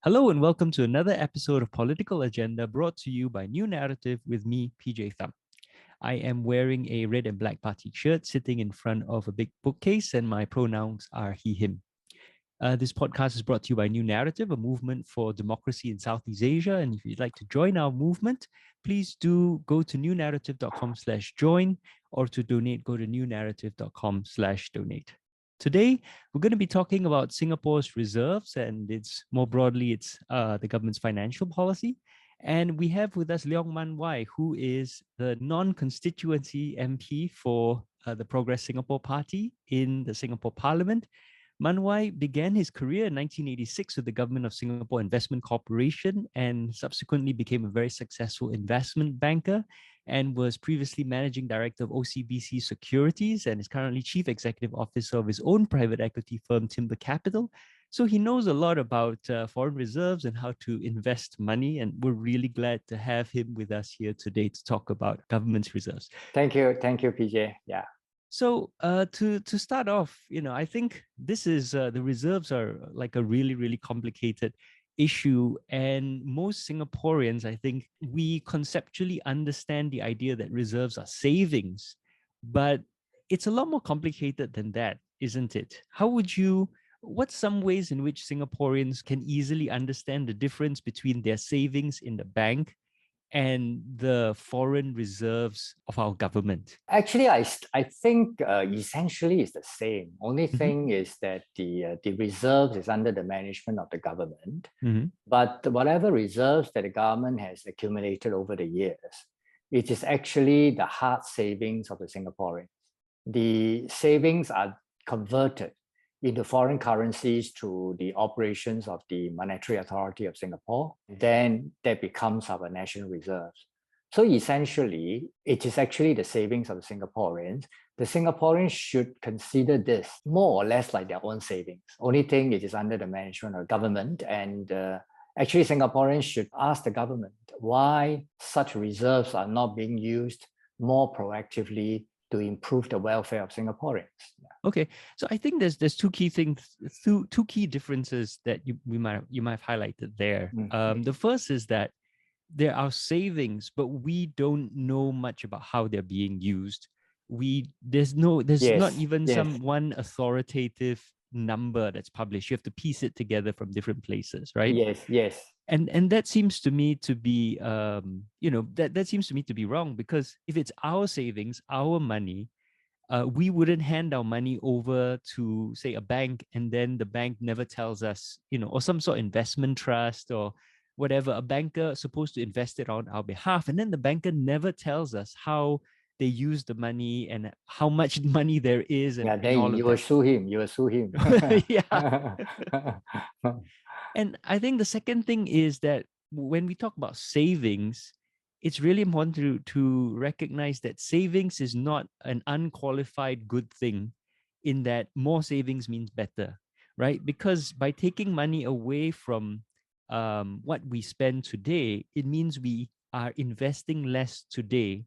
Hello and welcome to another episode of Political Agenda brought to you by New Narrative with me, PJ Thum. I am wearing a red and black batik shirt sitting in front of a big bookcase, and my pronouns are he, him. This podcast is brought to you by New Narrative, a movement for democracy in Southeast Asia. And if you'd like to join our movement, please do go to newnarrative.com/join, or to donate, go to newnarrative.com/donate. Today, we're going to be talking about Singapore's reserves, and it's more broadly, it's the government's financial policy. And we have with us Leong Mun Wai, who is the non-constituency MP for the Progress Singapore Party in the Singapore Parliament. Mun Wai began his career in 1986 with the Government of Singapore Investment Corporation and subsequently became a very successful investment banker, and was previously managing director of OCBC Securities and is currently chief executive officer of his own private equity firm, Timbre Capital. So he knows a lot about foreign reserves and how to invest money, and we're really glad to have him with us here today to talk about government's reserves. Thank you, PJ. Yeah. So to start off, I think this is the reserves are like a really, really complicated issue. And most Singaporeans, I think, we conceptually understand the idea that reserves are savings, but it's a lot more complicated than that, isn't it? What's some ways in which Singaporeans can easily understand the difference between their savings in the bank and the foreign reserves of our government? Actually, I think essentially it's the same. Only thing is that the reserves is under the management of the government. But whatever reserves that the government has accumulated over the years, it is actually the hard savings of the Singaporeans. The savings are converted into foreign currencies through the operations of the Monetary Authority of Singapore. Then that becomes our national reserves. So essentially, it is actually the savings of the Singaporeans. The Singaporeans should consider this more or less like their own savings. Only thing, it is under the management of government. And actually, Singaporeans should ask the government why such reserves are not being used more proactively to improve the welfare of Singaporeans. Yeah. Okay, so I think there's two key things, two key differences that you might have highlighted there. The first is that there are savings, but we don't know much about how they're being used. There's not even one authoritative number that's published. You have to piece it together from different places, right? Yes. And that seems to me to be that seems to me to be wrong, because if it's our savings, our money, we wouldn't hand our money over to, say, a bank, and then the bank never tells us, or some sort of investment trust or whatever. A banker is supposed to invest it on our behalf, and then the banker never tells us how they use the money and how much money there is. And then you will sue him. You will sue him. Yeah. And I think the second thing is that when we talk about savings, it's really important to recognize that savings is not an unqualified good thing, in that more savings means better, right? Because by taking money away from what we spend today, it means we are investing less today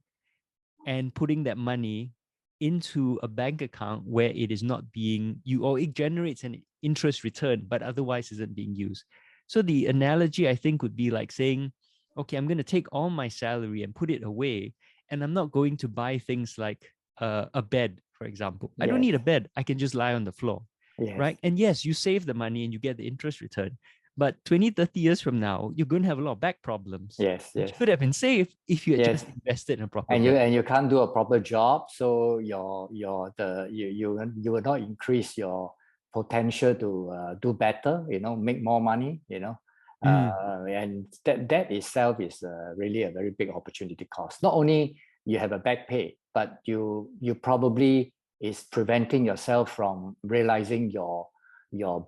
and putting that money into a bank account where it is not being used, or it generates an interest return, but otherwise isn't being used. So the analogy, I think, would be like saying, okay, I'm going to take all my salary and put it away, and I'm not going to buy things like a bed, for example. I don't need a bed. I can just lie on the floor, right? And yes, you save the money and you get the interest return. But 20, 30 years from now, you're going to have a lot of back problems. Yes. Which could have been saved if you had just invested in a proper and you can't do a proper job, so you will not increase your potential to do better, make more money, and that itself is really a very big opportunity cost. Not only you have a back pay, but you probably is preventing yourself from realizing your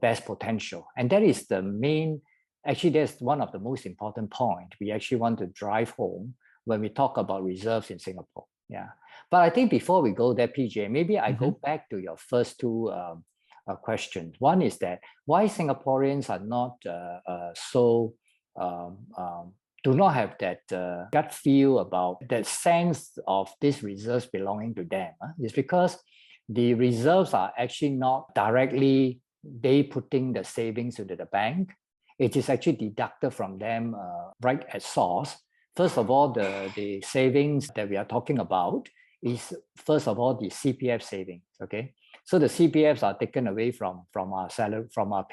best potential. And that is the main, actually that's one of the most important point we actually want to drive home when we talk about reserves in Singapore. Yeah. But I think before we go there, PJ, maybe I go back to your first two questions. One is that why Singaporeans are not do not have that gut feel about that sense of these reserves belonging to them. It's because the reserves are actually not directly they putting the savings into the bank. it is actually deducted from them right at source. First of all, the savings that we are talking about is, first of all, the CPF savings, okay? So the CPFs are taken away from our salary, from our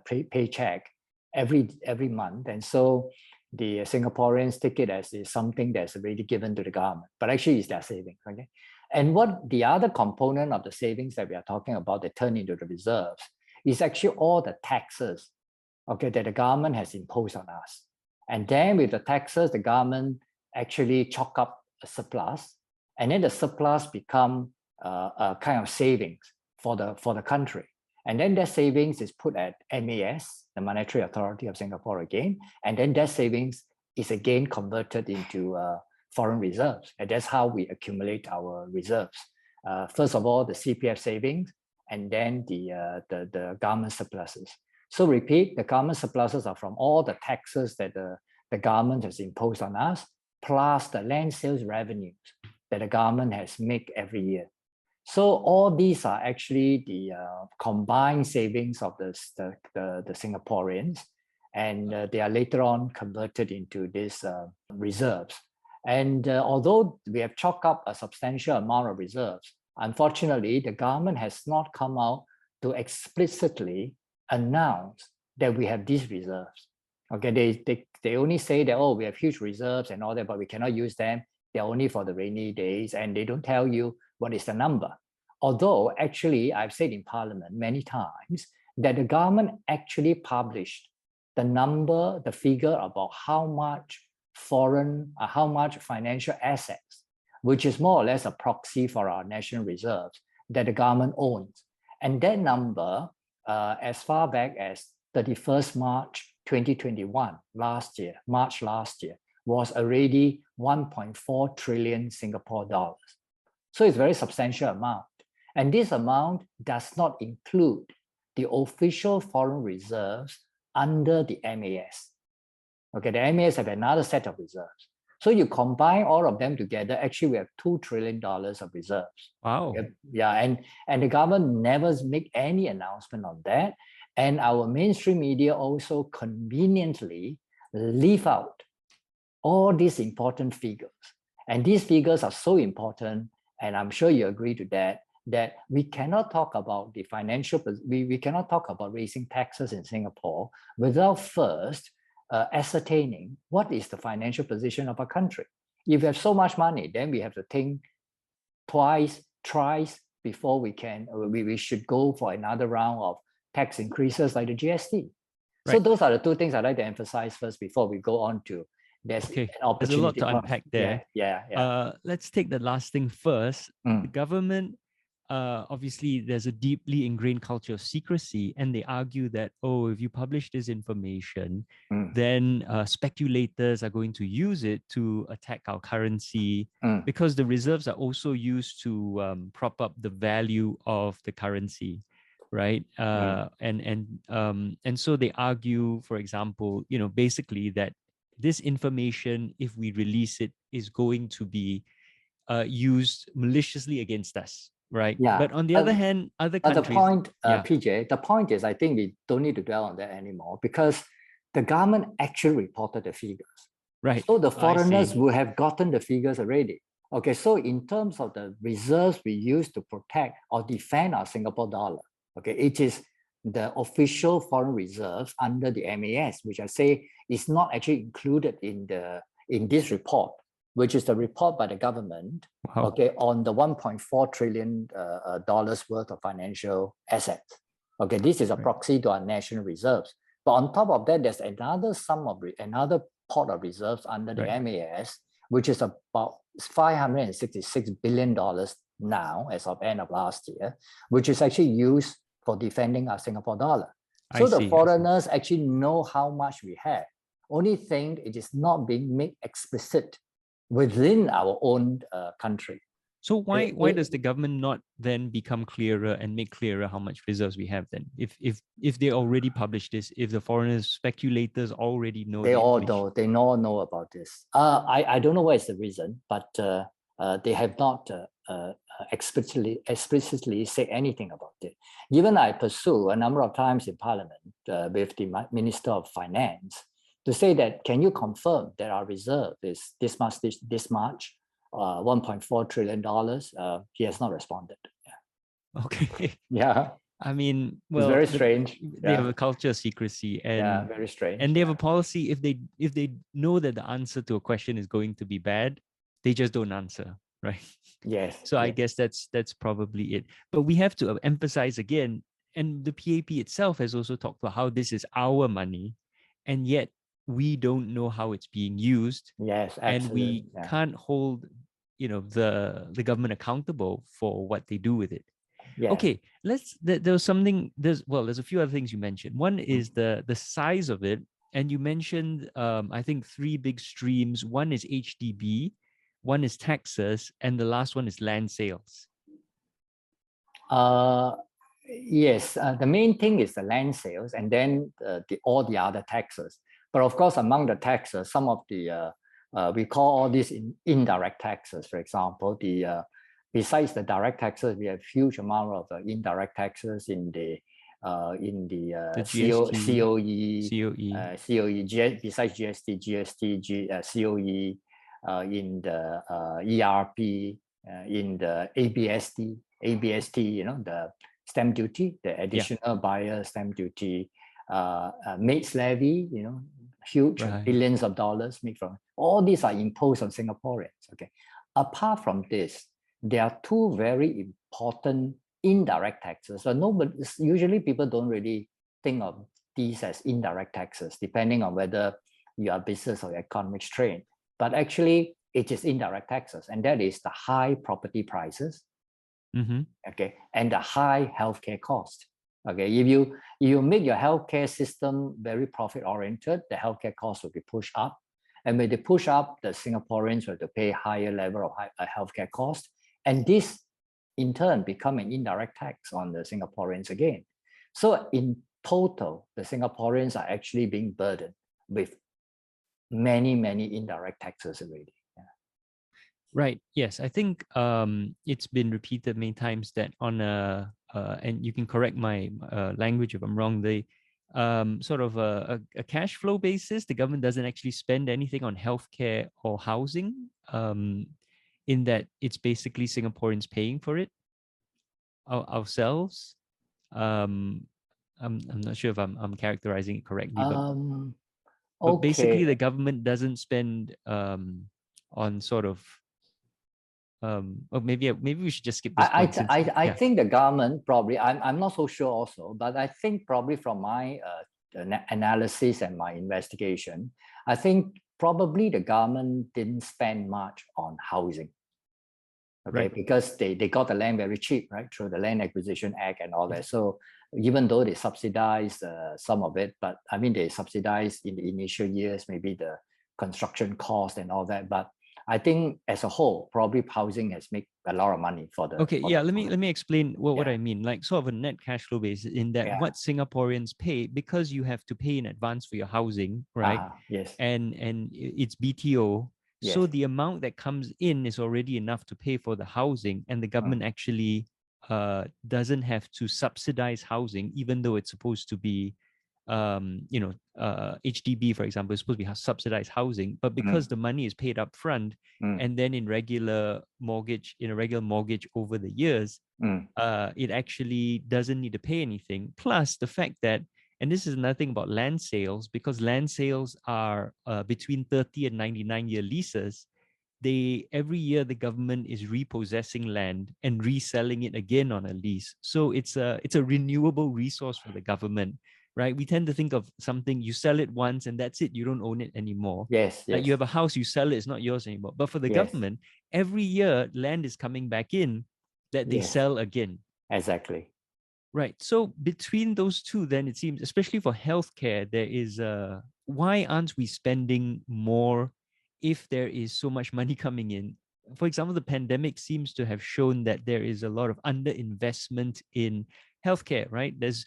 paycheck every month. And so the Singaporeans take it as something that's already given to the government, but actually it's their savings, okay? And what the other component of the savings that we are talking about that turn into the reserves is actually all the taxes, okay, that the government has imposed on us. And then with the taxes, the government actually chalk up a surplus, and then the surplus become a kind of savings for the country. And then that savings is put at MAS, the Monetary Authority of Singapore again, and then that savings is again converted into foreign reserves. And that's how we accumulate our reserves. First of all, the CPF savings, and then the government surpluses. So repeat, the government surpluses are from all the taxes that the government has imposed on us, plus the land sales revenues that the government has made every year. So all these are actually the combined savings of the Singaporeans, and they are later on converted into these reserves. And although we have chalked up a substantial amount of reserves, unfortunately, the government has not come out to explicitly announce that we have these reserves. Okay, they only say that, oh, we have huge reserves and all that, but we cannot use them. They're only for the rainy days, and they don't tell you what is the number. Although actually, I've said in Parliament many times that the government actually published the number, the figure about how much how much financial assets, which is more or less a proxy for our national reserves that the government owns. And that number, as far back as 31st March 2021, March last year, was already 1.4 trillion Singapore dollars. So it's a very substantial amount. And this amount does not include the official foreign reserves under the MAS. Okay, the MAS have another set of reserves. So you combine all of them together, actually we have $2 trillion of reserves. Wow. Okay? Yeah, and the government never make any announcement on that. And our mainstream media also conveniently leave out all these important figures. And these figures are so important, and I'm sure you agree to that, that we cannot talk about the financial, we cannot talk about raising taxes in Singapore without first ascertaining what is the financial position of our country. If we have so much money, then we have to think twice, thrice before we should go for another round of tax increases like the GST. Right. So those are the two things I'd like to emphasize first before we go on to there's an opportunity. There's a lot to unpack there. Yeah. Let's take the last thing first. The government, obviously, there's a deeply ingrained culture of secrecy, and they argue that, oh, if you publish this information, then speculators are going to use it to attack our currency, because the reserves are also used to prop up the value of the currency, right? And so they argue, for example, basically that this information, if we release it, is going to be used maliciously against us. Right. Yeah. But on the other hand, other countries. But the point, PJ, the point is, I think we don't need to dwell on that anymore, because the government actually reported the figures. Right. So the foreigners will have gotten the figures already. Okay. So in terms of the reserves we use to protect or defend our Singapore dollar, okay, it is the official foreign reserves under the MAS, which I say is not actually included in this report, which is the report by the government, okay, on the $1.4 trillion worth of financial assets. Okay, this is a proxy to our national reserves. But on top of that, there's another another pot of reserves under the MAS, which is about $566 billion now, as of end of last year, which is actually used for defending our Singapore dollar. So the foreigners actually know how much we have. Only thing, it is not being made explicit within our own country. So why does the government not then become clearer and make clearer how much reserves we have then? If they already publish this, if the foreigners, speculators already know, they all know about this. I don't know what is the reason, but they have not explicitly say anything about it. Even I pursue a number of times in Parliament with the Minister of Finance to say that, can you confirm that our reserve is this much, $1.4 trillion? He has not responded. Yeah. Okay. Yeah. I mean, It's well, very strange. they have a culture of secrecy, and very strange. and they have a policy. If they know that the answer to a question is going to be bad, they just don't answer, right? Yes. So I guess that's probably it. But we have to emphasize again, and the PAP itself has also talked about how this is our money, and yet we don't know how it's being used. Yes, and we absolutely. Yeah. can't hold, the government accountable for what they do with it. Yes. Okay, there's a few other things you mentioned. One is the size of it, and you mentioned I think three big streams. One is HDB, one is taxes, and the last one is land sales. Yes, the main thing is the land sales, and then all the other taxes. But of course, among the taxes, some of the we call all these indirect taxes. For example, besides the direct taxes, we have huge amount of indirect taxes in the GST, COE, besides GST, COE, in the ERP, in the ABST, the stamp duty, the additional buyer stamp duty, maids levy, huge billions of dollars made from all these are imposed on Singaporeans. Okay, apart from this, there are two very important indirect taxes. So usually people don't really think of these as indirect taxes, depending on whether you are business or economics trained. But actually, it is indirect taxes, and that is the high property prices, okay, and the high healthcare cost. Okay, if you make your healthcare system very profit oriented, the healthcare cost will be pushed up, and when they push up, the Singaporeans will have to pay higher level of healthcare cost, and this in turn become an indirect tax on the Singaporeans again. So in total, the Singaporeans are actually being burdened with many indirect taxes already. Yeah. Right. Yes, I think it's been repeated many times that on and you can correct my language if I'm wrong, sort of a cash flow basis, the government doesn't actually spend anything on healthcare or housing, in that it's basically Singaporeans paying for it ourselves. I'm not sure if I'm characterizing it correctly, but basically the government doesn't spend on sort of or maybe we should just skip this point. I think the government probably, I'm not so sure also, but I think probably from my analysis and my investigation, I think probably the government didn't spend much on housing. Okay, right. Because they got the land very cheap, right, through the Land Acquisition Act and all that. So even though they subsidize some of it, but I mean they subsidize in the initial years, maybe the construction cost and all that. But I think as a whole, probably housing has made a lot of money for the. Okay, let me explain what I mean. Like sort of a net cash flow basis, in that what Singaporeans pay, because you have to pay in advance for your housing, right? Yes. And it's BTO. Yes. So the amount that comes in is already enough to pay for the housing, and the government actually doesn't have to subsidize housing, even though it's supposed to be HDB, for example, is supposed to be subsidized housing, but because the money is paid up front and then in a regular mortgage over the years, it actually doesn't need to pay anything. Plus the fact that, and this is nothing about land sales, because land sales are between 30 and 99-year leases. Every year the government is repossessing land and reselling it again on a lease. So it's a renewable resource for the government. Right, we tend to think of something, you sell it once and that's it, you don't own it anymore. Yes. Like you have a house, you sell it, it's not yours anymore. But for the government, every year land is coming back in that they sell again. Exactly. Right. So between those two, then it seems, especially for healthcare, there is why aren't we spending more if there is so much money coming in? For example, the pandemic seems to have shown that there is a lot of underinvestment in healthcare, right? There's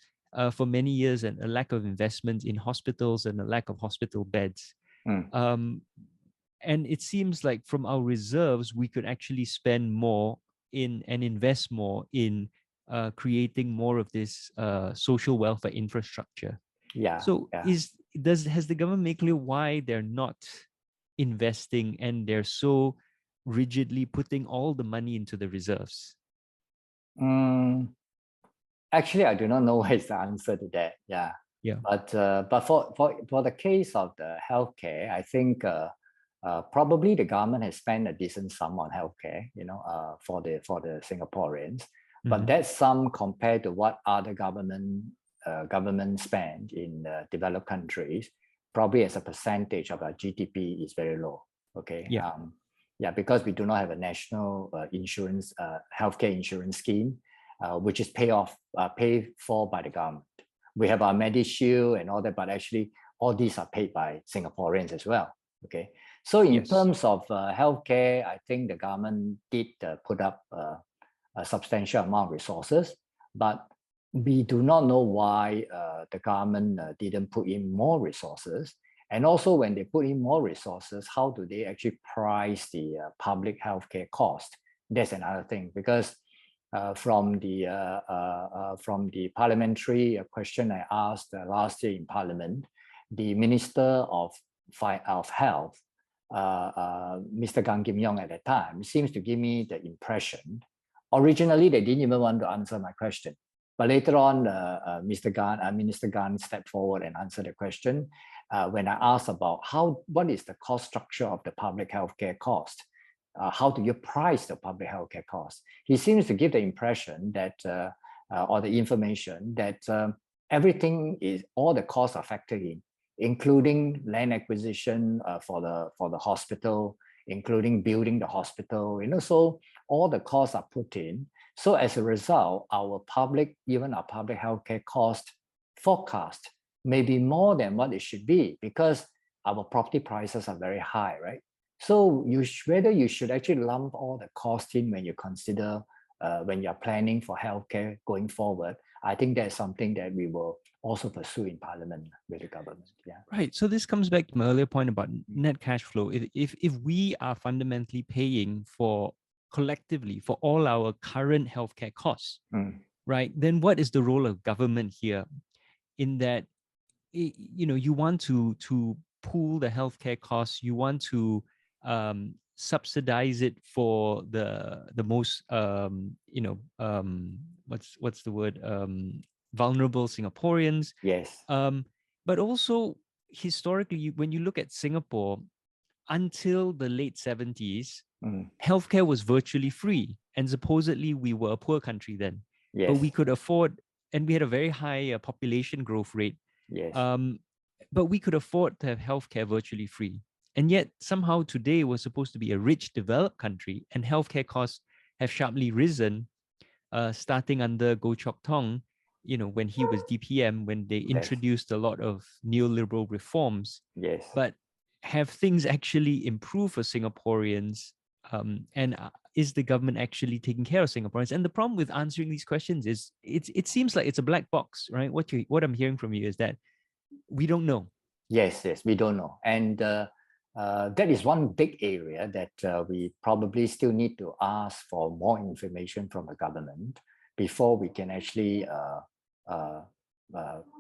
for many years and a lack of investment in hospitals and a lack of hospital beds. And it seems like from our reserves, we could actually spend more in and invest more in creating more of this social welfare infrastructure. Yeah. So Yeah. has the government made clear why they're not investing and they're so rigidly putting all the money into the reserves? Actually, I do not know what is the answer to that. Yeah. Yeah. But for the case of the healthcare, I think probably the government has spent a decent sum on healthcare, for the Singaporeans. But that sum compared to what other government spend in developed countries, probably as a percentage of our GDP is very low. Okay. Yeah. Yeah, because we do not have a national insurance, healthcare insurance scheme, which is paid for by the government. We have our MediShield and all that, but actually all these are paid by Singaporeans as well. Okay, so in terms of healthcare, I think the government did put up a substantial amount of resources, but we do not know why the government didn't put in more resources. And also when they put in more resources, how do they actually price the public healthcare cost? That's another thing, because from the parliamentary question I asked last year in Parliament, the Minister of Health, Mr. Gan Kim Yong at that time, seems to give me the impression. Originally, they didn't even want to answer my question, but later on, Minister Gan stepped forward and answered the question when I asked about what is the cost structure of the public healthcare cost. How do you price the public healthcare cost? He seems to give the impression that, or the information that all the costs are factored in, including land acquisition for the hospital, including building the hospital. So all the costs are put in. So as a result, even our public healthcare cost forecast may be more than what it should be, because our property prices are very high, right? So whether you should actually lump all the costs in when you consider when you're planning for healthcare going forward, I think that's something that we will also pursue in Parliament with the government. Yeah. Right. So this comes back to my earlier point about net cash flow. If we are fundamentally paying collectively for all our current healthcare costs, right, then what is the role of government here? In that, you want to pool the healthcare costs, you want to subsidize it for the most what's the word, vulnerable Singaporeans. Yes. But also historically, when you look at Singapore, until the late 70s, healthcare was virtually free, and supposedly we were a poor country then. Yes. But we could afford, and we had a very high population growth rate. Yes. But we could afford to have healthcare virtually free. And yet somehow today we're supposed to be a rich, developed country, and healthcare costs have sharply risen, starting under Goh Chok Tong, when he was DPM, when they introduced a lot of neoliberal reforms. Yes. But have things actually improved for Singaporeans? And is the government actually taking care of Singaporeans? And the problem with answering these questions is it seems like it's a black box, right? What I'm hearing from you is that we don't know. Yes, we don't know. And that is one big area that we probably still need to ask for more information from the government before we can actually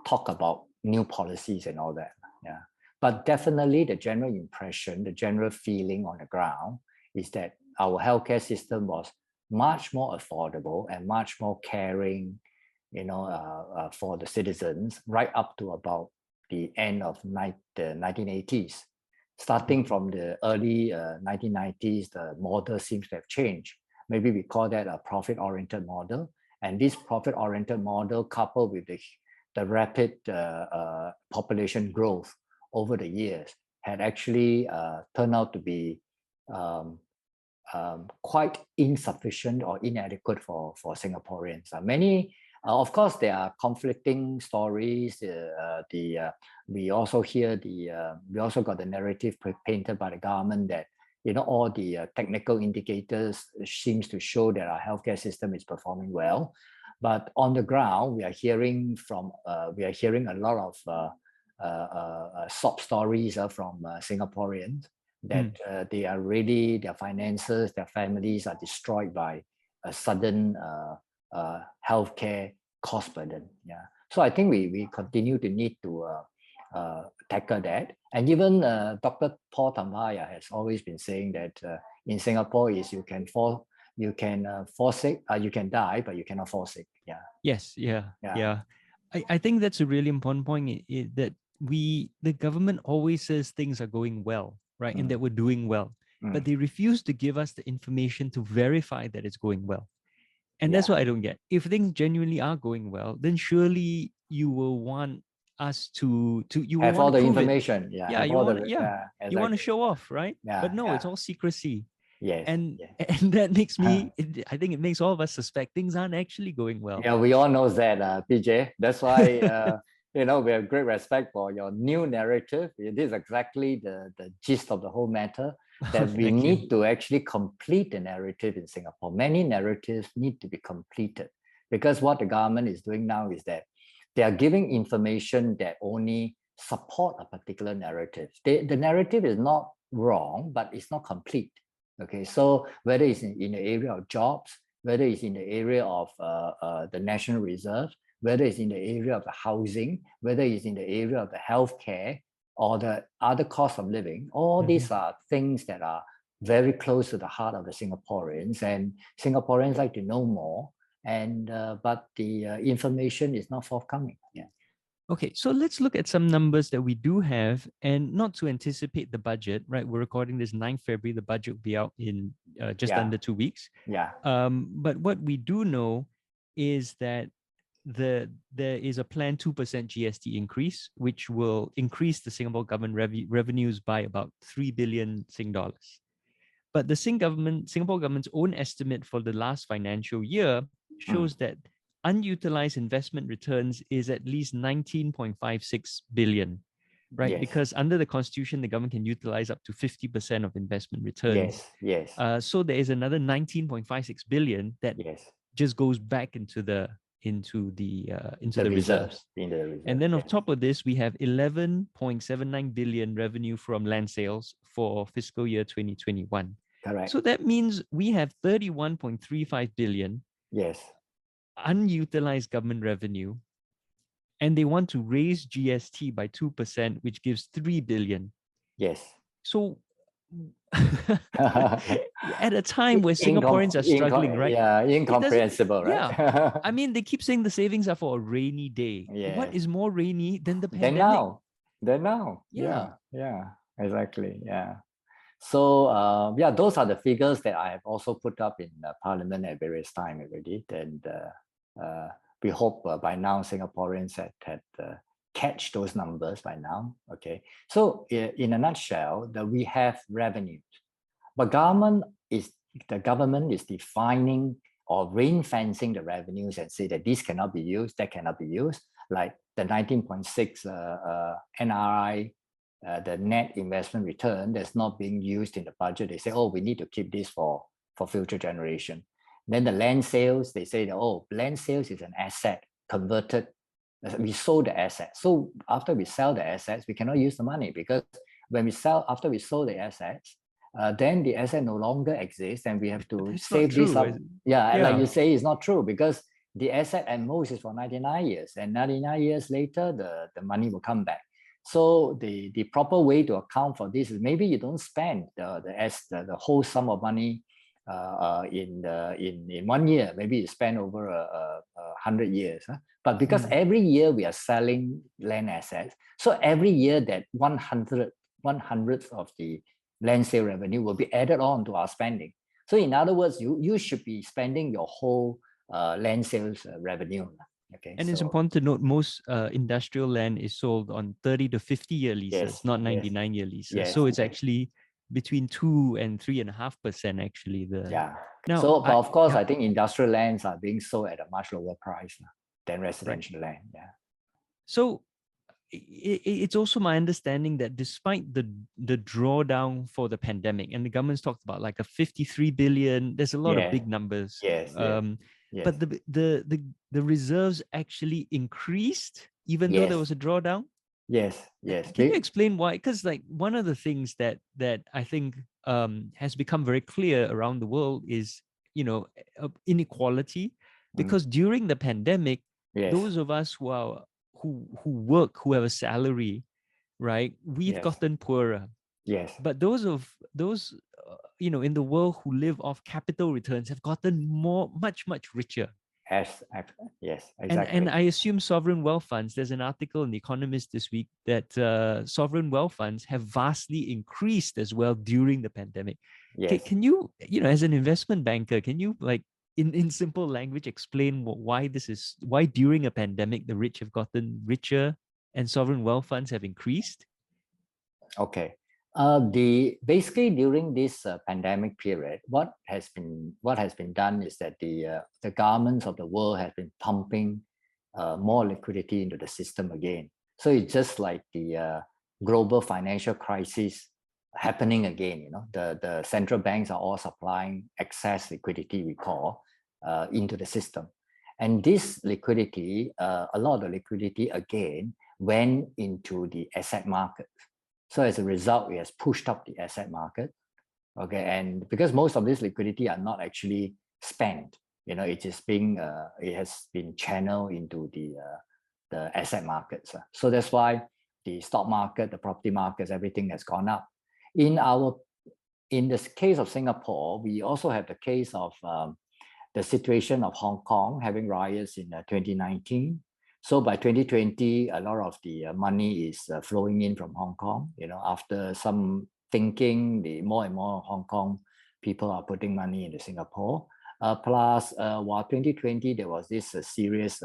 talk about new policies and all that. Yeah. But definitely the general impression, the general feeling on the ground is that our healthcare system was much more affordable and much more caring, for the citizens right up to about the end of the 1980s. Starting from the early 1990s, the model seems to have changed. Maybe we call that a profit-oriented model. And this profit-oriented model, coupled with the rapid population growth over the years, had actually turned out to be quite insufficient or inadequate for Singaporeans. Many, of course, there are conflicting stories. We also got the narrative painted by the government that all the technical indicators seems to show that our healthcare system is performing well, but on the ground we are hearing a lot of sob stories from Singaporeans that their finances, their families are destroyed by a sudden healthcare cost burden. Yeah. So I think we continue to need to tackle that. And even Dr. Paul Thum has always been saying that in Singapore is you can forsake, you can die, but you cannot forsake. Yeah. Yes. Yeah. I think that's a really important point, that the government always says things are going well, right? And that we're doing well, but they refuse to give us the information to verify that it's going well. And that's what I don't get. If things genuinely are going well, then surely you will want us to you have will all want to the prove information. it. Yeah. You want exactly. you want to show off, right? Yeah. But no, it's all secrecy. Yes. And that makes me, I think it makes all of us suspect things aren't actually going well. Yeah, we all know that, PJ. That's why we have great respect for your new narrative. It is exactly the gist of the whole matter, that we need to actually complete the narrative in Singapore. Many narratives need to be completed, because what the government is doing now is that they are giving information that only support a particular narrative. The narrative is not wrong, but it's not complete. Okay, so whether it's in the area of jobs, whether it's in the area of the national reserve, whether it's in the area of the housing, whether it's in the area of the healthcare or the other cost of living, all these are things that are very close to the heart of the Singaporeans, and Singaporeans like to know more, and but the information is not forthcoming. Yeah. Okay, so let's look at some numbers that we do have, and not to anticipate the budget, right? We're recording this 9th February, the budget will be out in just under 2 weeks. Yeah. But what we do know is that there is a planned 2% GST increase, which will increase the Singapore government revenues by about 3 billion Sing dollars. But the Singapore government's own estimate for the last financial year shows that unutilized investment returns is at least 19.56 billion, right? Yes. Because under the constitution, the government can utilize up to 50% of investment returns. Yes. So there is another 19.56 billion that just goes back into the reserves. And then on top of this, we have 11.79 billion revenue from land sales for fiscal year 2021. Correct. So that means we have 31.35 billion unutilized government revenue, and they want to raise GST by 2%, which gives 3 billion. Yes. So at a time where Singaporeans are struggling, right? Yeah, incomprehensible, right? Yeah. I mean, they keep saying the savings are for a rainy day. Yes. What is more rainy than the pandemic? Then now. Yeah, exactly. Yeah. So those are the figures that I have also put up in Parliament at various times already. And we hope by now Singaporeans had catch those numbers by now. Okay. So in a nutshell, that we have revenues, but the government is defining or ring-fencing the revenues and say that this cannot be used, that cannot be used, like the 19.6 NRI. The net investment return that's not being used in the budget. They say, oh, we need to keep this for future generation. Then the land sales, they say that, oh, land sales is an asset converted. We sold the asset. So after we sell the assets, we cannot use the money, because when after we sold the assets, then the asset no longer exists, and we have to save this up. Like you say, it's not true, because the asset at most is for 99 years, and 99 years later, the money will come back. So the proper way to account for this is maybe you don't spend the whole sum of money in 1 year. Maybe you spend over 100 years. Huh? But because every year we are selling land assets, so every year that 1/100th of the land sale revenue will be added on to our spending. So in other words, you should be spending your whole land sales revenue. Okay, and it's important to note most industrial land is sold on 30 to 50-year leases, not 99-year leases. So it's actually between 2 and 3.5% actually. Now, so but of course, I think industrial lands are being sold at a much lower price than residential land. Yeah. So it's also my understanding that despite the drawdown for the pandemic, and the government's talked about like a 53 billion, there's a lot of big numbers. But the reserves actually increased even though there was a drawdown. Yes. Can you explain why? Because like one of the things that I think has become very clear around the world is inequality, because during the pandemic, Yes. those of us who work, who have a salary, right, we've Yes. gotten poorer. Yes. But those in the world who live off capital returns have gotten much richer. Yes, And exactly. I assume sovereign wealth funds, there's an article in The Economist this week that sovereign wealth funds have vastly increased as well during the pandemic. Yes. Can you, as an investment banker, can you, like, in simple language, explain why during a pandemic the rich have gotten richer and sovereign wealth funds have increased? Okay. Basically during this pandemic period, what has been done is that the governments of the world have been pumping more liquidity into the system again. So it's just like the global financial crisis happening again. The central banks are all supplying excess liquidity, we call, into the system, and this liquidity, a lot of the liquidity again went into the asset market. So as a result, it has pushed up the asset market. Okay, and because most of this liquidity are not actually spent, it is it has been channeled into the asset markets. So that's why the stock market, the property markets, everything has gone up. In this case of Singapore, we also have the case of the situation of Hong Kong having riots in 2019. So by 2020, a lot of the money is flowing in from Hong Kong. After some thinking, the more and more Hong Kong people are putting money into Singapore. Plus, while 2020, there was this serious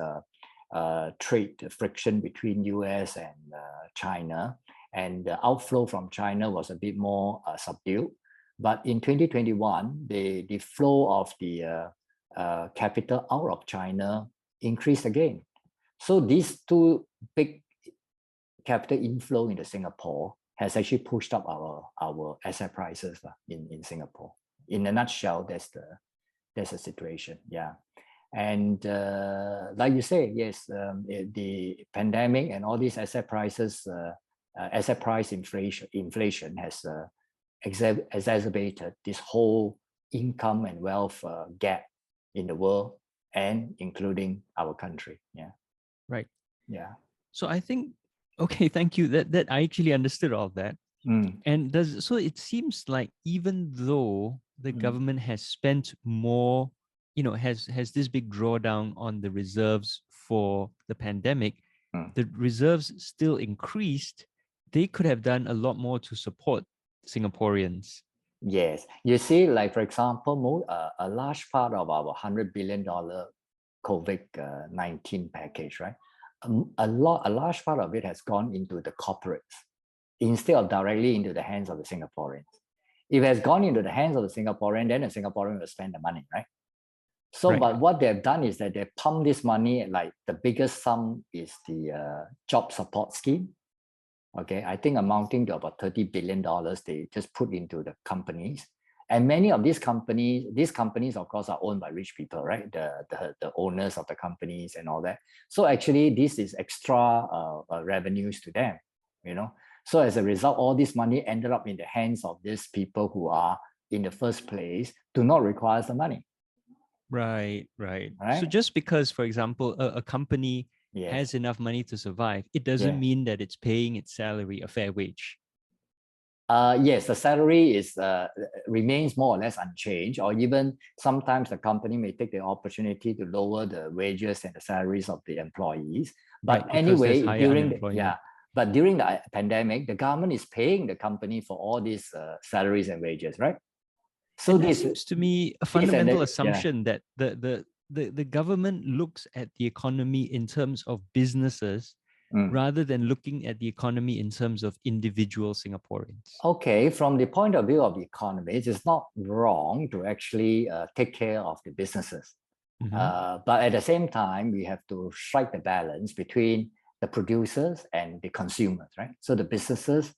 trade friction between US and China, and the outflow from China was a bit more subdued. But in 2021, the flow of the capital out of China increased again. So these two big capital inflow into Singapore has actually pushed up our asset prices in Singapore. In a nutshell, that's the situation. Yeah. And like you say, yes, the pandemic and all these asset prices, asset price inflation has exacerbated this whole income and wealth gap in the world, and including our country. Yeah. Right. Yeah. So I think, okay, thank you. That I actually understood all that. And so it seems like even though the government has spent more, has this big drawdown on the reserves for the pandemic, the reserves still increased. They could have done a lot more to support Singaporeans. Yes. You see, like, for example, a large part of our $100 billion COVID-19 package, right? A large part of it has gone into the corporates instead of directly into the hands of the Singaporeans. If it has gone into the hands of the Singaporean, then the Singaporean will spend the money, right? So, right. But what they've done is that they pump this money, like the biggest sum is the job support scheme. Okay, I think amounting to about $30 billion they just put into the companies. And many of these companies, of course, are owned by rich people, right? The owners of the companies and all that. So actually, this is extra revenues to them, So as a result, all this money ended up in the hands of these people who are, in the first place, do not require the money. Right. So just because, for example, a company has enough money to survive, it doesn't mean that it's paying its salary a fair wage. Yes, the salary remains more or less unchanged, or even sometimes the company may take the opportunity to lower the wages and the salaries of the employees. But right, anyway, during the pandemic, the government is paying the company for all these salaries and wages, right? So this seems to me a fundamental assumption that the government looks at the economy in terms of businesses rather than looking at the economy in terms of individual Singaporeans. Okay, from the point of view of the economy, it is not wrong to actually take care of the businesses. But at the same time, we have to strike the balance between the producers and the consumers, right? So the businesses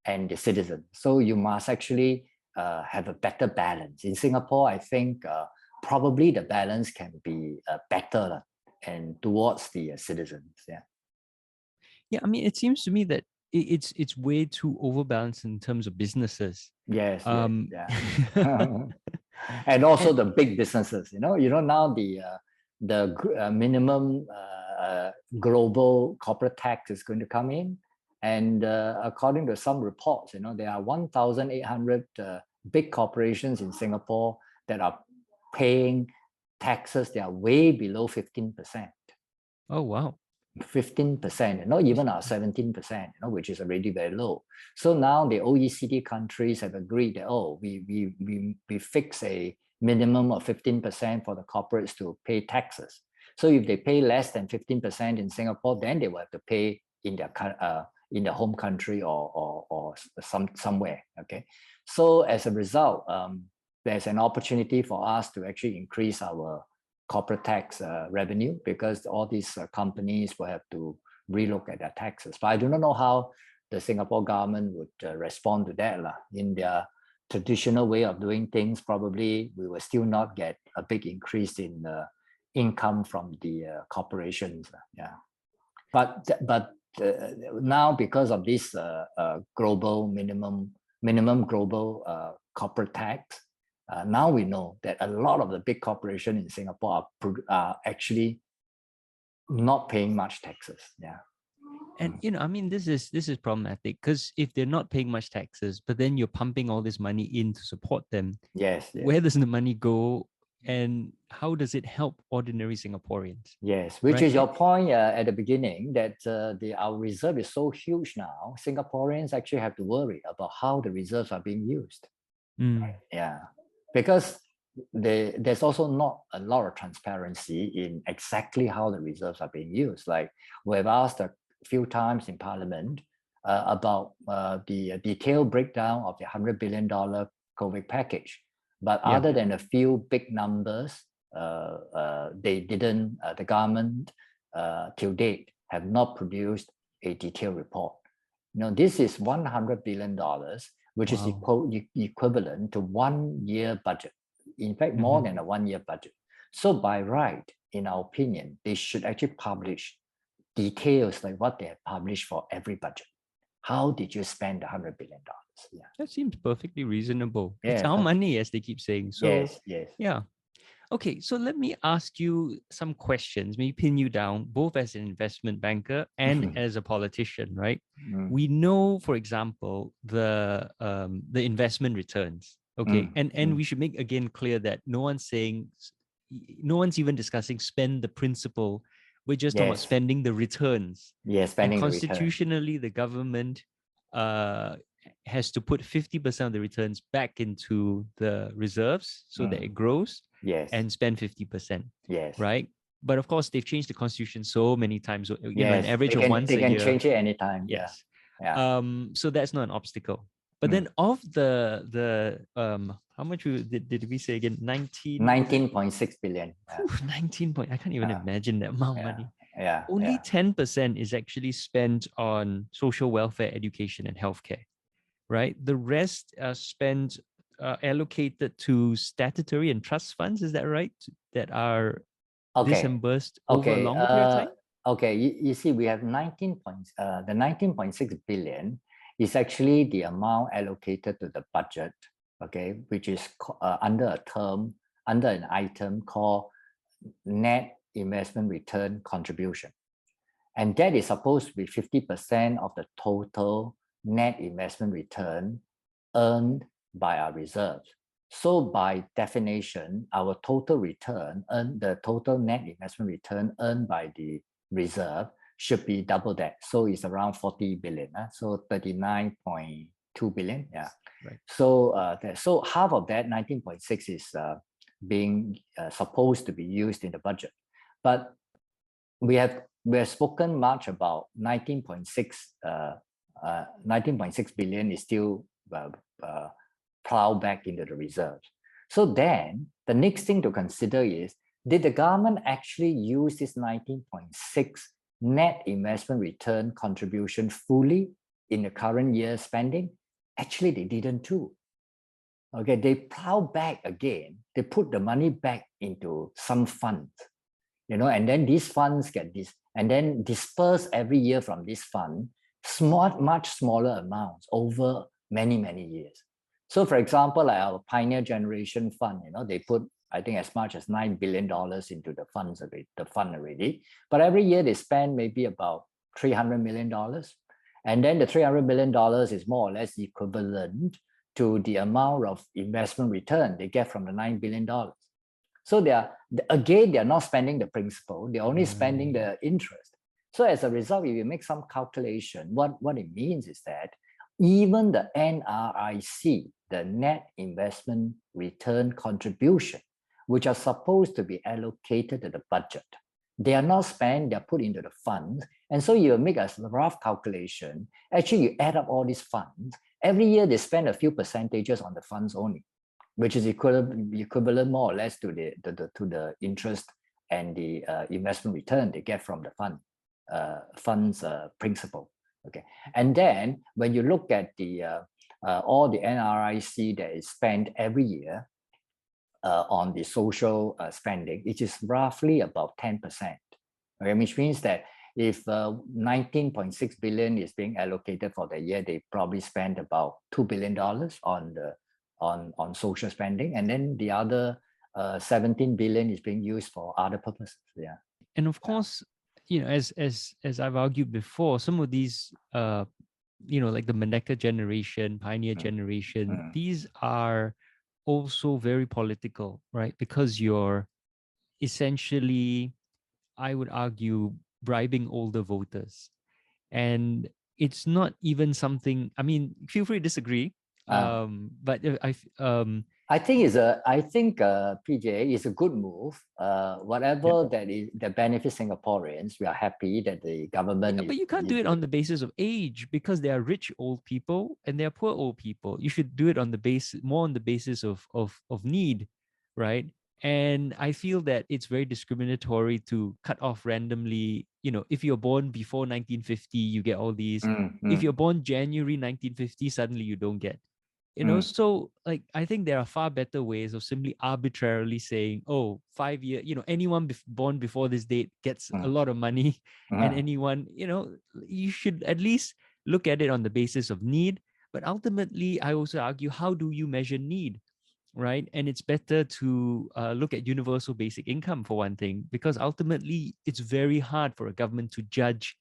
and the citizens. So you must actually have a better balance. In Singapore, I think probably the balance can be better and towards the citizens. Yeah. Yeah, I mean, it seems to me that it's way too overbalanced in terms of businesses. Yes. Yeah. And also the big businesses, now the minimum global corporate tax is going to come in. And according to some reports, there are 1,800 big corporations in Singapore that are paying taxes. They are way below 15%. Oh, wow. 15%, not even 17%, which is already very low. So now the OECD countries have agreed that, we fix a minimum of 15% for the corporates to pay taxes. So if they pay less than 15% in Singapore, then they will have to pay in their home country or somewhere. Okay, so as a result, there's an opportunity for us to actually increase our corporate tax revenue, because all these companies will have to relook at their taxes. But I do not know how the Singapore government would respond to that. In their traditional way of doing things, probably we will still not get a big increase in income from the corporations. Yeah, but now, because of this global minimum global corporate tax, now we know that a lot of the big corporations in Singapore are actually not paying much taxes. Yeah. And I mean, this is problematic, because if they're not paying much taxes, but then you're pumping all this money in to support them, yes. where does the money go, and how does it help ordinary Singaporeans? Yes, which is your point at the beginning, that our reserve is so huge now. Singaporeans actually have to worry about how the reserves are being used. Yeah, because there's also not a lot of transparency in exactly how the reserves are being used. Like, we've asked a few times in Parliament about the detailed breakdown of the $100 billion COVID package. But other than a few big numbers, they didn't, the government till date have not produced a detailed report. This is $100 billion, which is equivalent to 1 year budget. In fact, more than a 1 year budget. So by right, in our opinion, they should actually publish details like what they have published for every budget. How did you spend $100 billion? Yeah, that seems perfectly reasonable. It's our money, as they keep saying. So yes. Yeah. Okay, so let me ask you some questions, maybe pin you down, both as an investment banker and as a politician, right? We know, for example, the investment returns. Okay, and we should make again clear that no one's even discussing spend the principal. We're just talking about spending the returns. Yes, spending and constitutionally, the government has to put 50% of the returns back into the reserves so that it grows. Yes. And spend 50%. Yes. Right. But of course, they've changed the constitution so many times. An average of once a year. They can change it anytime. Yes. Yeah. So that's not an obstacle. But then of the how much did we say again? 19.6 billion. 19 point. I can't even imagine that amount of money. Yeah. Only 10% is actually spent on social welfare, education, and healthcare. Right. The rest are spent allocated to statutory and trust funds. Is that right? That are disbursed over a longer period of time? Okay. You see, we have the 19.6 billion is actually the amount allocated to the budget, okay, which is under an item called net investment return contribution. And that is supposed to be 50% of the total net investment return earned by our reserves. So by definition, our total return, the total net investment return earned by the reserve should be double that. So it's around 40 billion. So 39.2 billion. Yeah. Right. So so half of that 19.6 is being supposed to be used in the budget. But we have spoken much about 19.6 billion is still plowed back into the reserves. So then the next thing to consider is, did the government actually use this 19.6 net investment return contribution fully in the current year spending? Actually, they didn't too. Okay, they plow back again. They put the money back into some funds, and then these funds get this, and then disperse every year from this fund, much smaller amounts over many, many years. So for example, like our Pioneer Generation Fund, they put, I think, as much as $9 billion into the fund already. But every year they spend maybe about $300 million. And then the $300 million is more or less equivalent to the amount of investment return they get from the $9 billion. So they are not spending the principal, they're only spending the interest. So as a result, if you make some calculation, what it means is that even the NRIC, the net investment return contribution, which are supposed to be allocated to the budget, they are not spent, they're put into the funds. And so you make a rough calculation. Actually, you add up all these funds. Every year they spend a few percentages on the funds only, which is equivalent more or less to the interest and the investment return they get from the fund's principal. Okay, and then when you look at the all the NRIC that is spent every year on the social spending, it is roughly about 10%. Okay, which means that if 19.6 billion is being allocated for the year, they probably spend about $2 billion on social spending, and then the other 17 billion is being used for other purposes. Yeah, and of course, as I've argued before, some of these like the Merdeka generation, Pioneer generation, these are also very political, right? Because you're essentially, I would argue, bribing older voters. And it's not even something, I mean, feel free to disagree. But I think PJ is a good move. Whatever that benefits Singaporeans, we are happy that the government. But you can't do it on the basis of age, because there are rich old people and there are poor old people. You should do it on the more on the basis of need, right? And I feel that it's very discriminatory to cut off randomly. If you're born before 1950, you get all these. If you're born January 1950, suddenly you don't get. So like I think there are far better ways of simply arbitrarily saying, oh, 5 year, anyone born before this date gets a lot of money, and anyone, you should at least look at it on the basis of need. But ultimately, I also argue, how do you measure need, right? And it's better to look at universal basic income for one thing, because ultimately it's very hard for a government to judge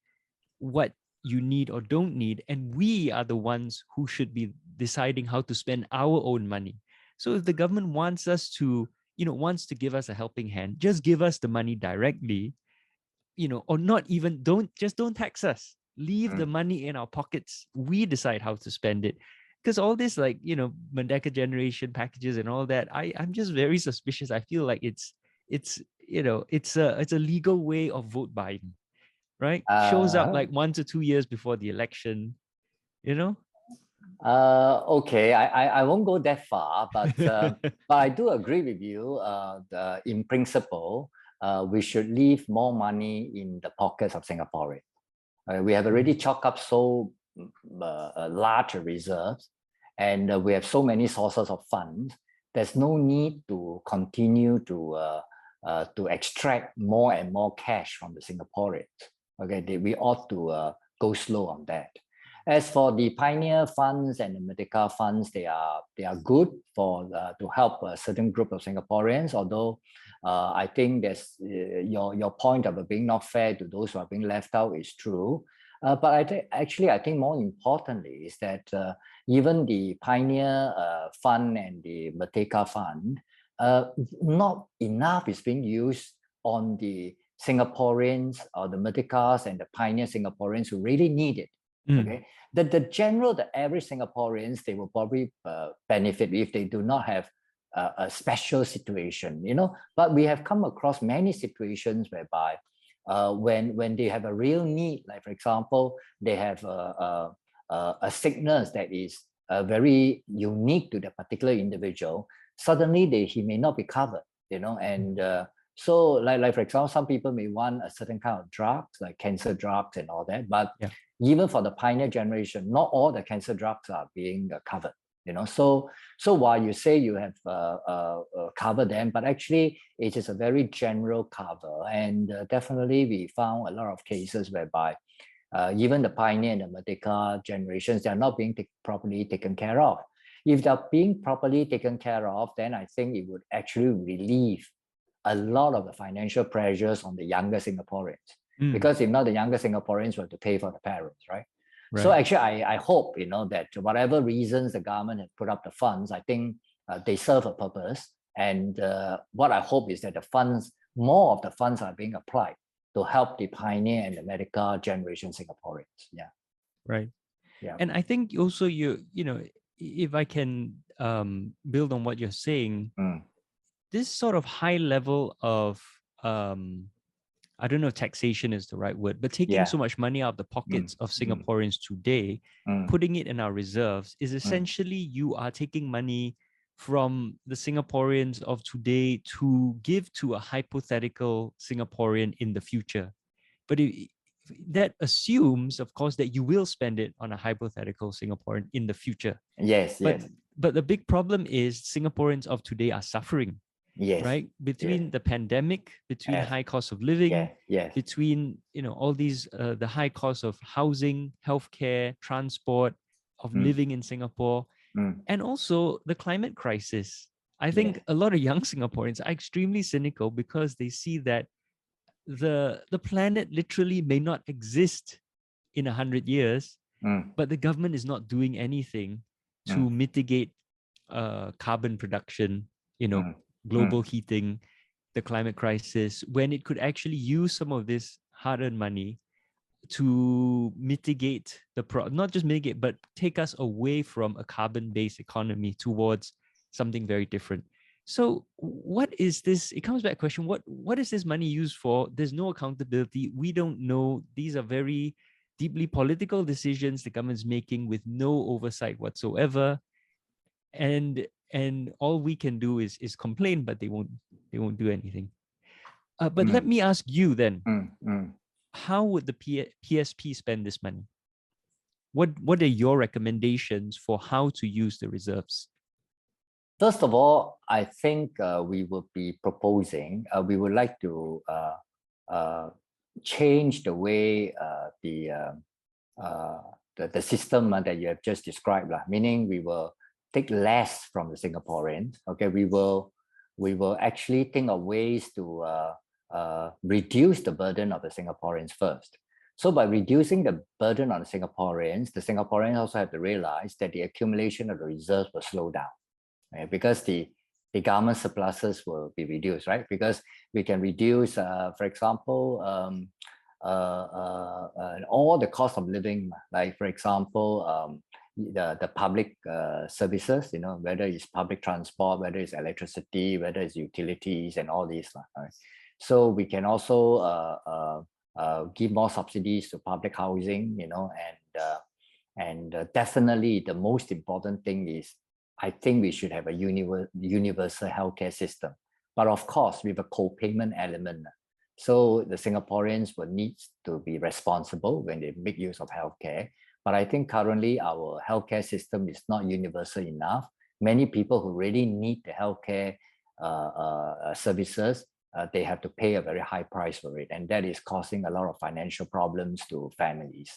what you need or don't need, and we are the ones who should be deciding how to spend our own money. So if the government wants us to, wants to give us a helping hand, just give us the money directly, or not even, don't tax us, leave the money in our pockets, we decide how to spend it. Because all this, like, Merdeka generation packages and all that, I'm just very suspicious. I feel like it's a legal way of vote buying, right? Shows up like 1 to 2 years before the election, Okay, I won't go that far, but but I do agree with you. In principle, we should leave more money in the pockets of Singaporeans. We have already chalked up so large reserves, and we have so many sources of funds. There's no need to continue to extract more and more cash from the Singaporeans. Okay, we ought to go slow on that. As for the Pioneer funds and the Merdeka funds, they are good for to help a certain group of Singaporeans. Although I think there's your point of being not fair to those who are being left out is true. But I think more importantly is that even the Pioneer fund and the Merdeka fund, not enough is being used on the Singaporeans or the Merdekas and the Pioneer Singaporeans who really need it. Okay, the average Singaporeans, they will probably benefit if they do not have a special situation, But we have come across many situations whereby when they have a real need, like for example, they have a sickness that is very unique to that particular individual. Suddenly, he may not be covered, and so like for example, some people may want a certain kind of drugs, like cancer drugs and all that, but even for the Pioneer generation, not all the cancer drugs are being covered. So while you say you have covered them, but actually it is a very general cover, and definitely we found a lot of cases whereby even the Pioneer and the Merdeka generations, they are not being properly taken care of. If they're being properly taken care of, then I think it would actually relieve a lot of the financial pressures on the younger Singaporeans. Because if not, the younger Singaporeans will have to pay for the parents, right? So actually, I hope, that whatever reasons the government has put up the funds, I think they serve a purpose. And what I hope is that the funds, more of the funds are being applied to help the pioneer and the medical generation Singaporeans. Yeah. Right. Yeah. And I think also if I can build on what you're saying, this sort of high level of I don't know if taxation is the right word, but taking so much money out of the pockets of Singaporeans today, putting it in our reserves, is essentially you are taking money from the Singaporeans of today to give to a hypothetical Singaporean in the future. But that assumes, of course, that you will spend it on a hypothetical Singaporean in the future. Yes. But the big problem is Singaporeans of today are suffering. Yes. Right? Between the pandemic, between high cost of living, between all these the high cost of housing, healthcare, transport, of living in Singapore, and also the climate crisis. I think a lot of young Singaporeans are extremely cynical because they see that the planet literally may not exist in 100 years, but the government is not doing anything to mitigate carbon production, global heating, the climate crisis, when it could actually use some of this hard-earned money to mitigate not just mitigate, but take us away from a carbon-based economy towards something very different. So what is this? It comes back to the question, what is this money used for? There's no accountability. We don't know. These are very deeply political decisions the government's making with no oversight whatsoever. And all we can do is complain, but they won't do anything. But let me ask you then, how would the PSP spend this money? What are your recommendations for how to use the reserves? First of all, I think we will be proposing, we would like to change the way the system that you have just described, meaning we will take less from the Singaporeans. Okay, we will actually think of ways to reduce the burden of the Singaporeans first. So by reducing the burden on the Singaporeans also have to realize that the accumulation of the reserves will slow down, right? Because the government surpluses will be reduced, right? Because we can reduce, for example, all the cost of living, like for example, the public services, whether it's public transport, whether it's electricity, whether it's utilities, and all these, right? So we can also give more subsidies to public housing, and definitely the most important thing is, I think we should have a universal healthcare system, but of course with a co-payment element. So the Singaporeans will need to be responsible when they make use of healthcare. But I think currently our healthcare system is not universal enough. Many people who really need the healthcare services, they have to pay a very high price for it, and that is causing a lot of financial problems to families.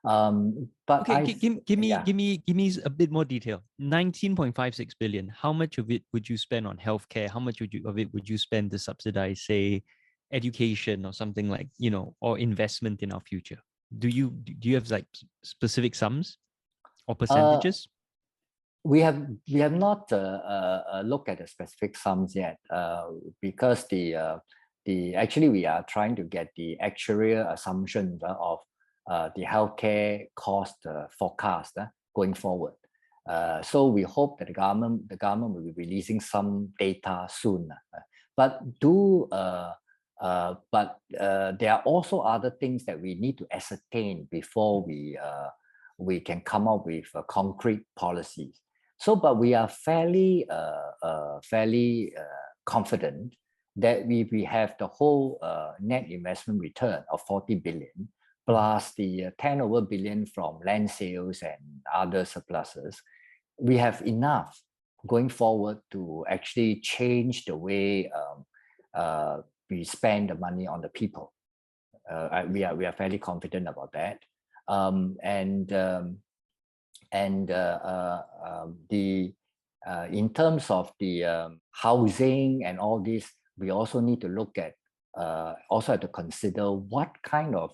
But okay, give me a bit more detail. 19.56 billion. How much of it would you spend on healthcare? How much of it would you spend to subsidize, say, education or something like, or investment in our future? Do you have like specific sums or percentages? We have not looked at the specific sums yet, because actually we are trying to get the actuarial assumptions of the healthcare cost forecast going forward. So we hope that the government will be releasing some data soon. But there are also other things that we need to ascertain before we can come up with concrete policies. So, but we are fairly confident that we have the whole net investment return of 40 billion, plus the 10 over billion from land sales and other surpluses. We have enough going forward to actually change the way we spend the money on the people. We are fairly confident about that. And in terms of the housing and all this, we also need to look at, also have to consider what kind of,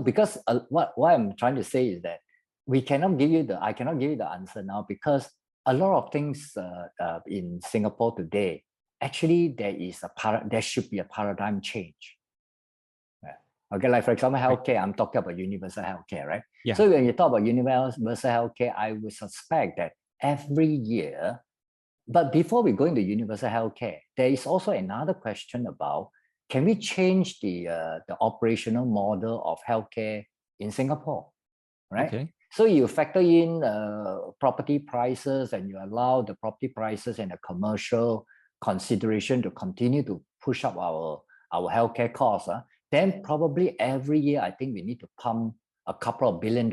because what I'm trying to say is that I cannot give you the answer now, because a lot of things in Singapore today, actually there should be a paradigm change. Okay, like for example, healthcare, I'm talking about universal healthcare, right? Yeah. So when you talk about universal healthcare, I would suspect that every year, but before we go into universal healthcare, there is also another question about, can we change the operational model of healthcare in Singapore, right? Okay. So you factor in property prices, and you allow the property prices and the commercial consideration to continue to push up our healthcare costs. Then probably every year, I think we need to pump a couple of $1 billion,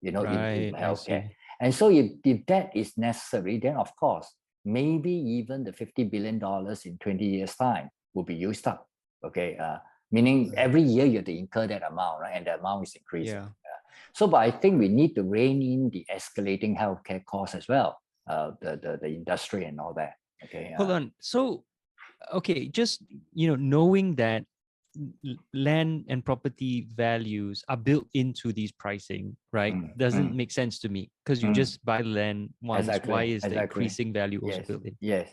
into healthcare. And so if that is necessary, then of course, maybe even the $50 billion in 20 years' time will be used up. Okay, meaning every year you have to incur that amount, right? And the amount is increasing. Yeah. So, but I think we need to rein in the escalating healthcare costs as well, the industry and all that. Okay. Hold on. So, okay, just knowing that land and property values are built into these pricing, right? Doesn't make sense to me, because you just buy the land once. Exactly. Why is the increasing value also built in? Yes.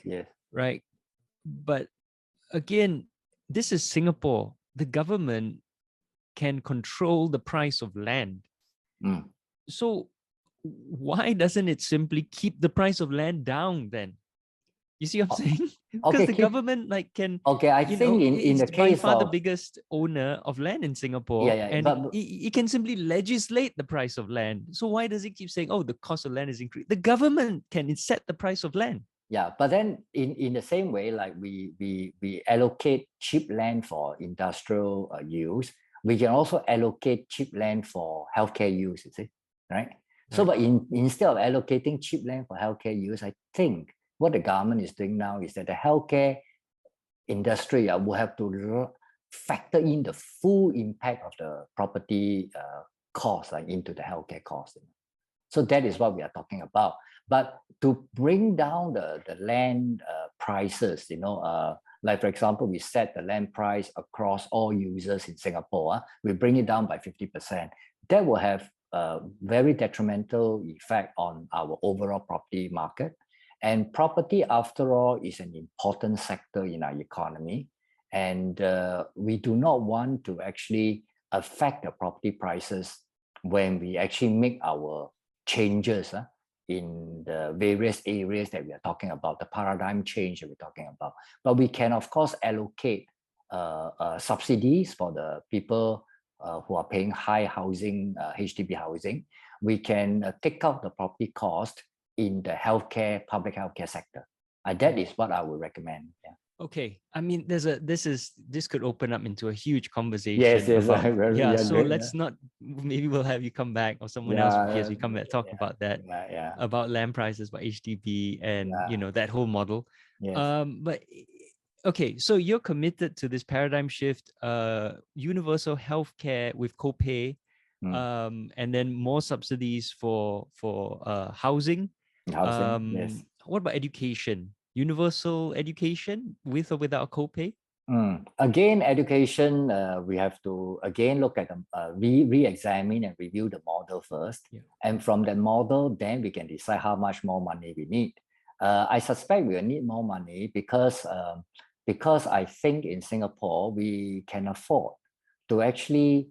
Right. But again, this is Singapore. The government can control the price of land. So why doesn't it simply keep the price of land down then? You see what I'm saying? Because the government can. Okay, I think in the case by far the biggest owner of land in Singapore, and it can simply legislate the price of land. So why does it keep saying, "Oh, the cost of land is increased"? The government can set the price of land. Yeah, but then in the same way, like we allocate cheap land for industrial use, we can also allocate cheap land for healthcare use. You see, right? So, but instead of allocating cheap land for healthcare use, I think what the government is doing now is that the healthcare industry will have to factor in the full impact of the property cost into the healthcare cost. So that is what we are talking about. But to bring down the land prices, like for example, we set the land price across all users in Singapore, we bring it down by 50%. That will have a very detrimental effect on our overall property market. And property, after all, is an important sector in our economy. And we do not want to actually affect the property prices when we actually make our changes in the various areas that we are talking about, the paradigm change that we're talking about. But we can, of course, allocate subsidies for the people who are paying high housing, HDB housing. We can take out the property cost in the public healthcare sector. That is what I would recommend. Yeah. Okay, I mean, this could open up into a huge conversation. Yes. About, so let's not. Maybe we'll have you come back, or someone else as we come back talk about that. About land prices, about HDB, and that whole model. Yes. But okay, so you're committed to this paradigm shift, universal healthcare with copay, and then more subsidies for housing. Yes. What about education? Universal education with or without a copay? Again, education, we have to again look at re-examine and review the model first. Yeah. And from the model, then we can decide how much more money we need. I suspect we will need more money because I think in Singapore, we can afford to actually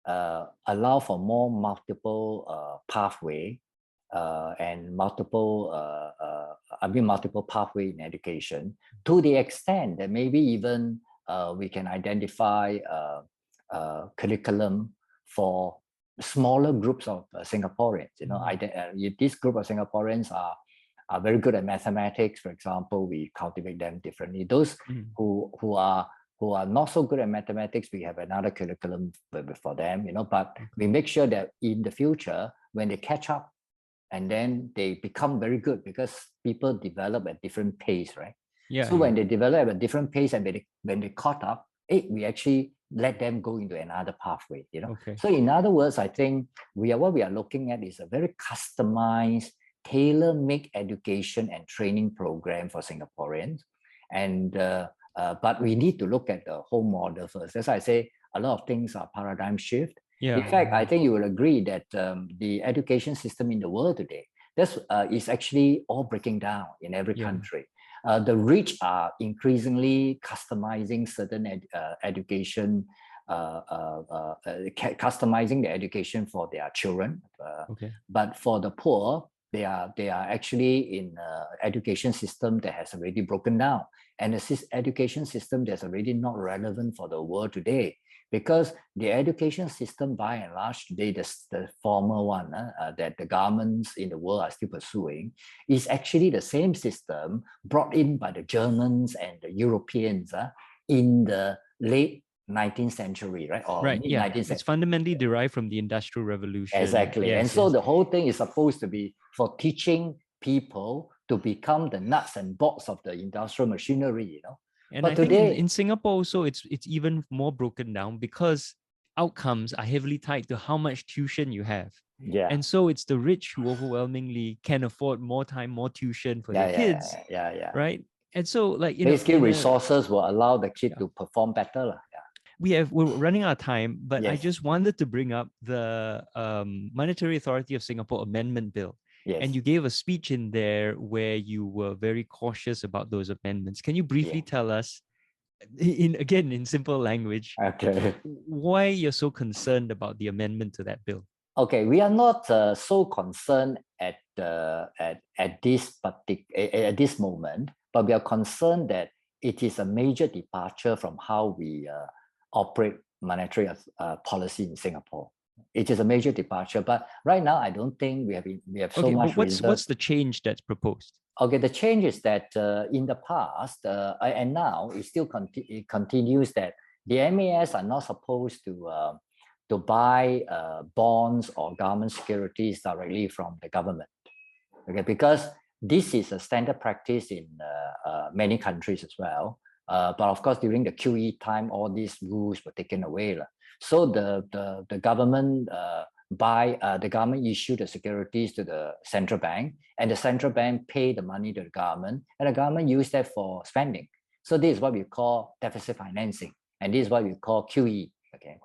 allow for more multiple pathway and multiple pathway in education, to the extent that maybe even we can identify curriculum for smaller groups of Singaporeans. This group of Singaporeans are very good at mathematics, for example, we cultivate them differently. Those who are not so good at mathematics, we have another curriculum for them, but we make sure that in the future, when they catch up, and then they become very good, because people develop at different pace, right? Yeah. So when they develop at a different pace, and when they caught up, we actually let them go into another pathway, Okay. So in other words, I think what we are looking at is a very customized, tailor-made education and training program for Singaporeans. And but we need to look at the whole model first. As I say, a lot of things are paradigm shift. Yeah. In fact, I think you will agree that the education system in the world today is actually all breaking down in every country. The rich are increasingly customizing certain education, customizing the education for their children. But for the poor, they are actually in an education system that has already broken down, and the education system that's already not relevant for the world today. Because the education system, by and large, today, the former one that the governments in the world are still pursuing, is actually the same system brought in by the Germans and the Europeans in the late 19th century, right? Or right, yeah. 19th century. It's fundamentally derived from the Industrial Revolution. Exactly. And so the whole thing is supposed to be for teaching people to become the nuts and bolts of the industrial machinery, And but I today, think in Singapore also, it's even more broken down because outcomes are heavily tied to how much tuition you have. Yeah. And so it's the rich who overwhelmingly can afford more time, more tuition for their kids. Yeah. Right. And so, like, basically, resources will allow the kid to perform better. We're running out of time, but I Yes. just wanted to bring up the Monetary Authority of Singapore Amendment Bill. Yes. And you gave a speech in there where you were very cautious about those amendments. Can you briefly tell us, in simple language, why you're so concerned about the amendment to that bill? Okay, we are not so concerned at this moment, but we are concerned that it is a major departure from how we operate monetary policy in Singapore. It is a major departure, but right now I don't think we have so much. But what's the change that's proposed? Okay, the change is that in the past and now it still continues that the MAS are not supposed to buy bonds or government securities directly from the government. Okay, because this is a standard practice in many countries as well. But of course, during the QE time, all these rules were taken away. So the government the government issued the securities to the central bank, and the central bank paid the money to the government, and the government used that for spending. So this is what we call deficit financing, and this is what we call QE. Okay,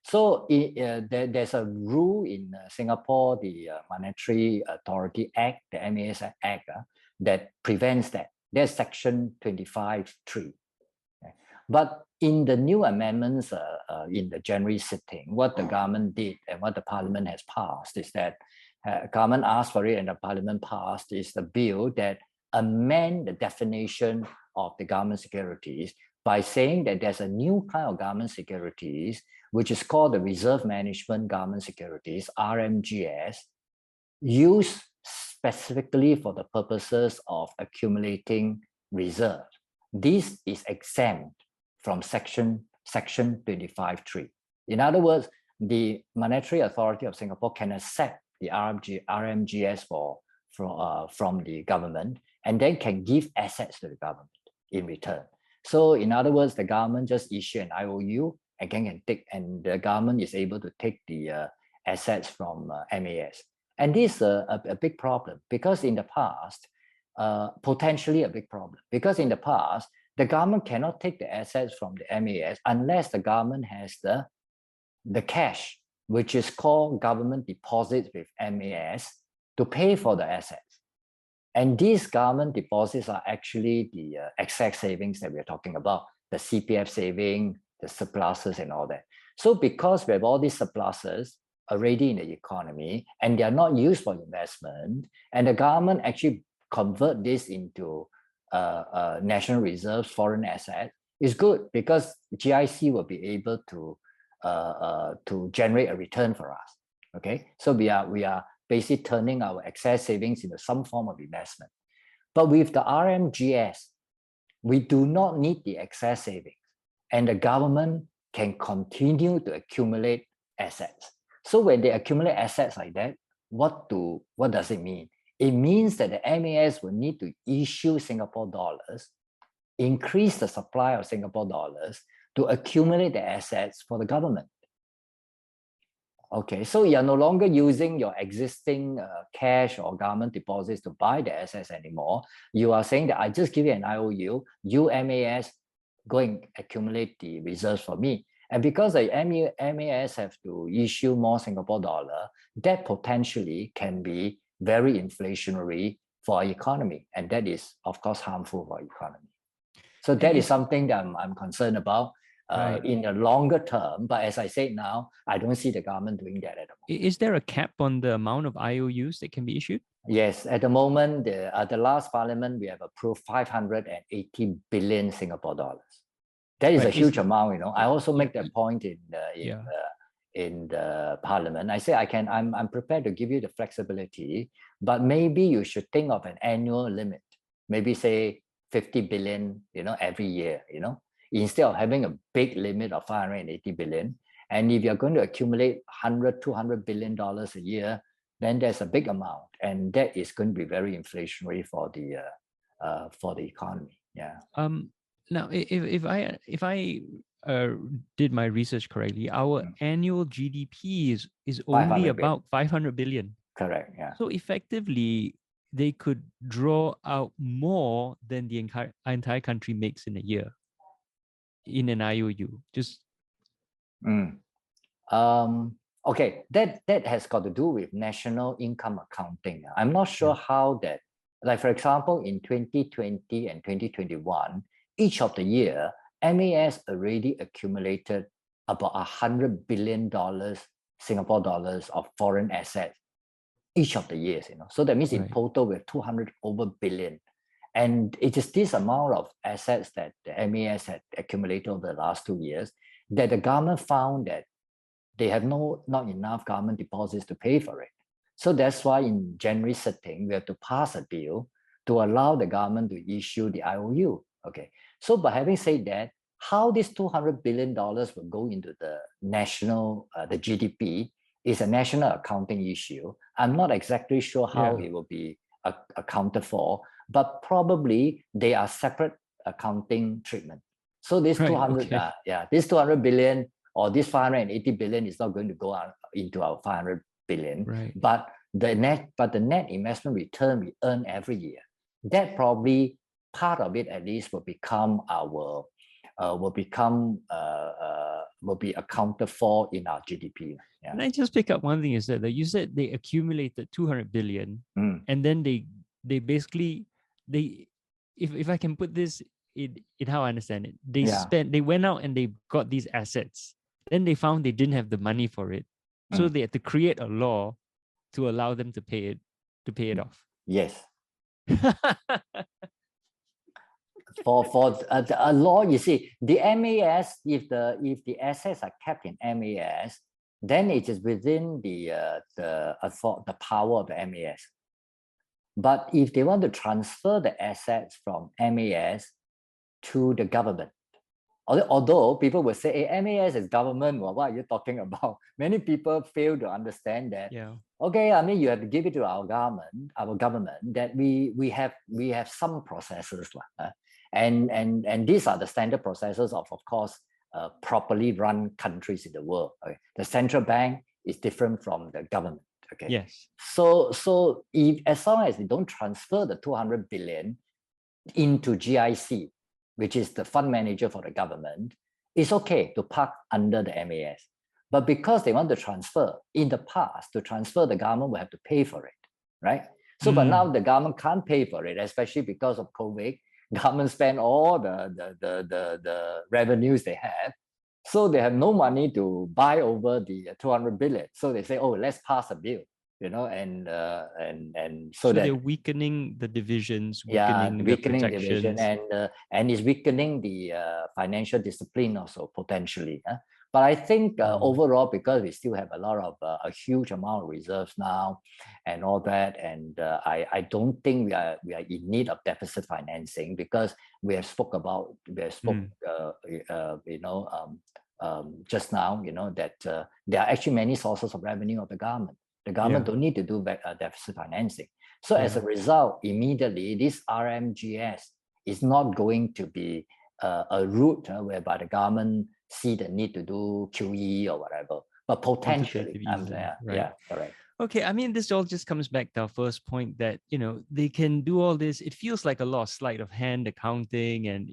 so there's a rule in Singapore, the Monetary Authority Act, the MAS Act, that prevents that. There's Section 25(3). But in the new amendments in the January sitting, what the government did and what the parliament has passed is that government asked for it and the parliament passed is the bill that amend the definition of the government securities by saying that there's a new kind of government securities, which is called the Reserve Management Government Securities, RMGS, used specifically for the purposes of accumulating reserve. This is exempt from Section 25(3). In other words, the Monetary Authority of Singapore can accept the RMGS from the government and then can give assets to the government in return. So in other words, the government just issue an IOU and the government is able to take the assets from MAS. And this is a big problem because in the past, potentially a big problem, because in the past, the government cannot take the assets from the MAS unless the government has the cash, which is called government deposits with MAS, to pay for the assets. And these government deposits are actually the excess savings that we're talking about, the CPF saving, the surpluses and all that. So because we have all these surpluses already in the economy and they are not used for investment, and the government actually convert this into national reserves, foreign assets, is good because GIC will be able to generate a return for us. Okay, so we are basically turning our excess savings into some form of investment. But with the RMGS, we do not need the excess savings, and the government can continue to accumulate assets. So when they accumulate assets like that, what does it mean? It means that the MAS will need to issue Singapore dollars, increase the supply of Singapore dollars to accumulate the assets for the government. Okay, so you're no longer using your existing cash or government deposits to buy the assets anymore. You are saying that I just give you an IOU, you MAS, go and accumulate the reserves for me. And because the MAS have to issue more Singapore dollar, that potentially can be very inflationary for our economy. And that is, of course, harmful for our economy. So that is something that I'm concerned about. In the longer term, but as I said now, I don't see the government doing that at the moment. Is there a cap on the amount of IOUs that can be issued? Yes, at the moment, the last parliament, we have approved 580 billion Singapore dollars. That is a huge amount, you know. I also make that point in the parliament. I say I'm prepared to give you the flexibility, but maybe you should think of an annual limit.Maybe say 50 billion, you know, every year, you know, instead of having a big limit of 580 billion. And if you're going to accumulate 100, 200 billion dollars a year, then there's a big amount. And that is going to be very inflationary for the economy. Yeah. Now, if I did my research correctly, our annual GDP is only about 500 billion. Correct, yeah. So effectively, they could draw out more than the entire country makes in a year in an IOU. Just okay, that has got to do with national income accounting. I'm not sure how that, like for example, in 2020 and 2021, each of the year, MAS already accumulated about $100 billion Singapore dollars of foreign assets each of the years, you know. So that means in total we have 200 over billion. And it is this amount of assets that the MAS had accumulated over the last 2 years that the government found that they have not enough government deposits to pay for it. So that's why in January sitting, we have to pass a bill to allow the government to issue the IOU. Okay. So by having said that, how this $200 billion will go into the national, the GDP is a national accounting issue. I'm not exactly sure how it will be accounted for, but probably they are separate accounting treatment. So this 200 billion or this 580 billion is not going to go out into our 500 billion, but the net investment return we earn every year, that probably part of it at least will become our will be accounted for in our GDP. Yeah. Can I just pick up one thing you said? That you said they accumulated 200 billion, and then they basically if I can put this in how I understand it, they went out and they got these assets. Then they found they didn't have the money for it, so they had to create a law to allow them to pay it off. Yes. For a law, you see, the MAS, if the assets are kept in MAS, then it is within the power of the MAS. But if they want to transfer the assets from MAS to the government, although people will say, hey, MAS is government, well, what are you talking about? Many people fail to understand that. Yeah. Okay, I mean, you have to give it to our government that we have some processes. And these are the standard processes of course, properly run countries in the world. Okay? The central bank is different from the government. Okay. Yes. So if as long as they don't transfer the 200 billion into GIC, which is the fund manager for the government, it's okay to park under the MAS. But because they want to transfer, in the past, to transfer, the government will have to pay for it, right? So, but now the government can't pay for it, especially because of COVID. Government spend all the revenues they have. So they have no money to buy over the 200 billion. So they say, oh, let's pass a bill, you know, and so that they're weakening the divisions, weakening the protections. division, and is weakening the financial discipline also potentially. But I think overall, because we still have a lot of a huge amount of reserves now, and all that, and I don't think we are in need of deficit financing, because we have spoke just now, you know, that there are actually many sources of revenue of the government. The government don't need to do deficit financing. So as a result, immediately this RMGS is not going to be a route whereby the government see the need to do QE or whatever. But potentially, right. correct. Okay, I mean, this all just comes back to our first point that, they can do all this. It feels like a lot of sleight of hand accounting and,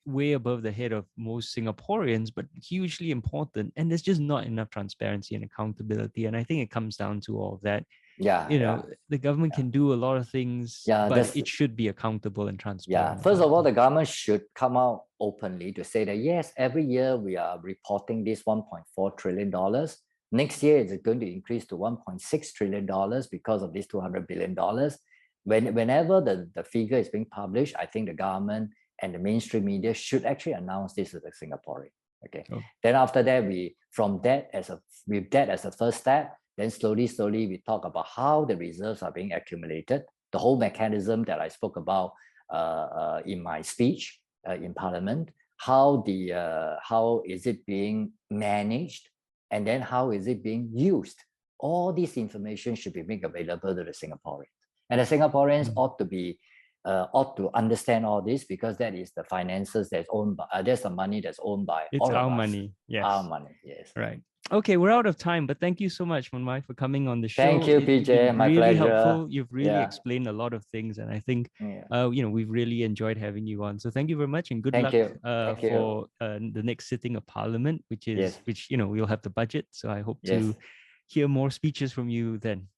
way above the head of most Singaporeans, but hugely important. And there's just not enough transparency and accountability. And I think it comes down to all of that. The government can do a lot of things, but it should be accountable and transparent. First of all, the government should come out openly to say that, yes, every year we are reporting this $1.4 trillion. Next year, it's going to increase to $1.6 trillion because of this $200 billion. Whenever the figure is being published, I think the government and the mainstream media should actually announce this to the Singaporean. Okay. Oh. Then after that, with that as a first step, then slowly we talk about how the reserves are being accumulated, the whole mechanism that I spoke about in my speech in Parliament, how is it being managed, and then how is it being used. All this information should be made available to the Singaporeans. And the Singaporeans ought to understand all this, because that is the finances that's owned by, there's the money that's owned by all of us. It's our money, yes. Our money, yes. Right. Okay, we're out of time, but thank you so much, Mun Wai, for coming on the show. Thank you, PJ. My really pleasure. Helpful. You've really explained a lot of things, and I think we've really enjoyed having you on. So thank you very much, and good luck for the next sitting of Parliament, which we'll have the budget. So I hope to hear more speeches from you then.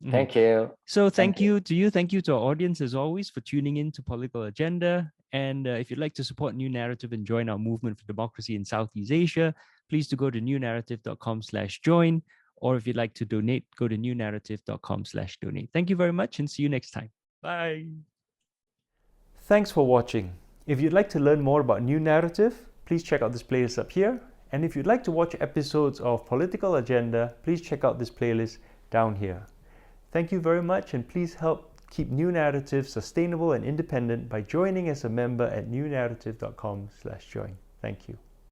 Thank you. So thank you to you. Thank you to our audience, as always, for tuning in to Political Agenda. And if you'd like to support New Narrative and join our movement for democracy in Southeast Asia, please do go to newnarrative.com/join. Or if you'd like to donate, go to newnarrative.com/donate. Thank you very much, and see you next time. Bye. Thanks for watching. If you'd like to learn more about New Narrative, please check out this playlist up here. And if you'd like to watch episodes of Political Agenda, please check out this playlist down here. Thank you very much, and please help keep New Narrative sustainable and independent by joining as a member at newnarrative.com/join. Thank you.